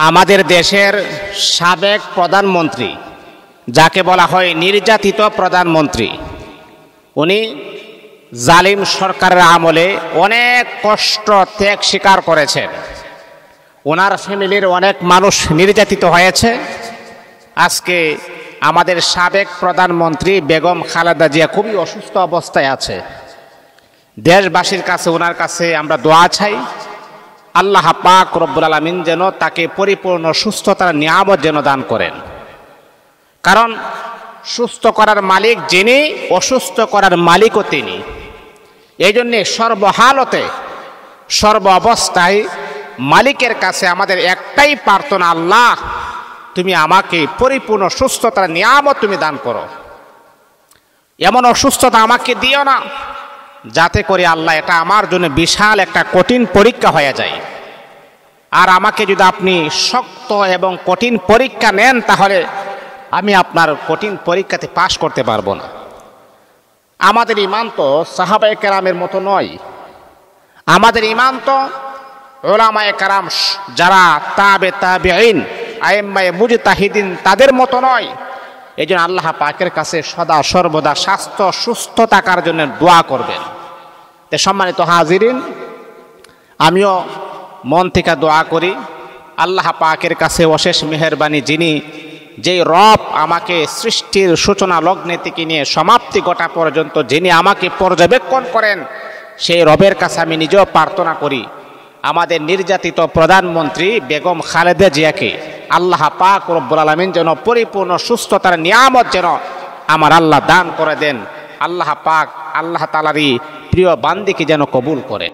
আমাদের দেশের সাবেক প্রধানমন্ত্রী, যাকে বলা হয় নির্যাতিত প্রধানমন্ত্রী, উনি জালিম সরকারের আমলে অনেক কষ্ট ত্যাগ স্বীকার করেছেন। ওনার ফ্যামিলির অনেক মানুষ নির্যাতিত হয়েছে। আজকে আমাদের সাবেক প্রধানমন্ত্রী বেগম খালেদা জিয়া খুবই অসুস্থ অবস্থায় আছে। দেশবাসীর কাছে ওনার কাছে আমরা দোয়া চাই, আল্লাহ পাক রব্বুল আলামিন যেন তাকে পরিপূর্ণ সুস্থতার নিয়ামত যেন দান করেন। কারণ সুস্থ করার মালিক যিনি, অসুস্থ করার মালিকও তিনি। এই জন্যে সর্বহালতে সর্ব অবস্থায় মালিকের কাছে আমাদের একটাই প্রার্থনা, আল্লাহ তুমি আমাকে পরিপূর্ণ সুস্থতার নিয়ামত তুমি দান করো। এমন অসুস্থতা আমাকে দিও না যাতে করে আল্লাহ এটা আমার জন্য বিশাল একটা কঠিন পরীক্ষা হয়ে যায়। আর আমাকে যদি আপনি শক্ত এবং কঠিন পরীক্ষা নেন, তাহলে আমি আপনার কঠিন পরীক্ষাতে পাশ করতে পারবো না। আমাদের ঈমান তো সাহাবায়ে কেরামের মতো নয়। আমাদের ঈমান তো উলামায়ে কেরাম, যারা তাবেঈন, আইম্মায়ে মুজতাহিদিন, তাদের মতো নয়। এই জন্য আল্লাহ পাকের কাছে সদা সর্বদা স্বাস্থ্য সুস্থ থাকার জন্য দোয়া করবেন। তো সম্মানিত হাজিরিন, আমিও মন থেকে দোয়া করি আল্লাহ পাকের কাছে অশেষ মেহেরবানি, যিনি যেই রব আমাকে সৃষ্টির সূচনা লগ্নে থেকে নিয়ে সমাপ্তি ঘটা পর্যন্ত যিনি আমাকে পর্যবেক্ষণ করেন, সেই রবের কাছে আমি নিজেও প্রার্থনা করি আমাদের নির্যাতিত প্রধানমন্ত্রী বেগম খালেদা জিয়াকে আল্লাহ পাক রব্বুল আলামিন যেন পরিপূর্ণ সুস্থতার নিয়ামত যেন আমার আল্লাহ দান করে দেন। আল্লাহ পাক আল্লাহ তাআলারই প্রিয় বান্দিকে যেন কবুল করে।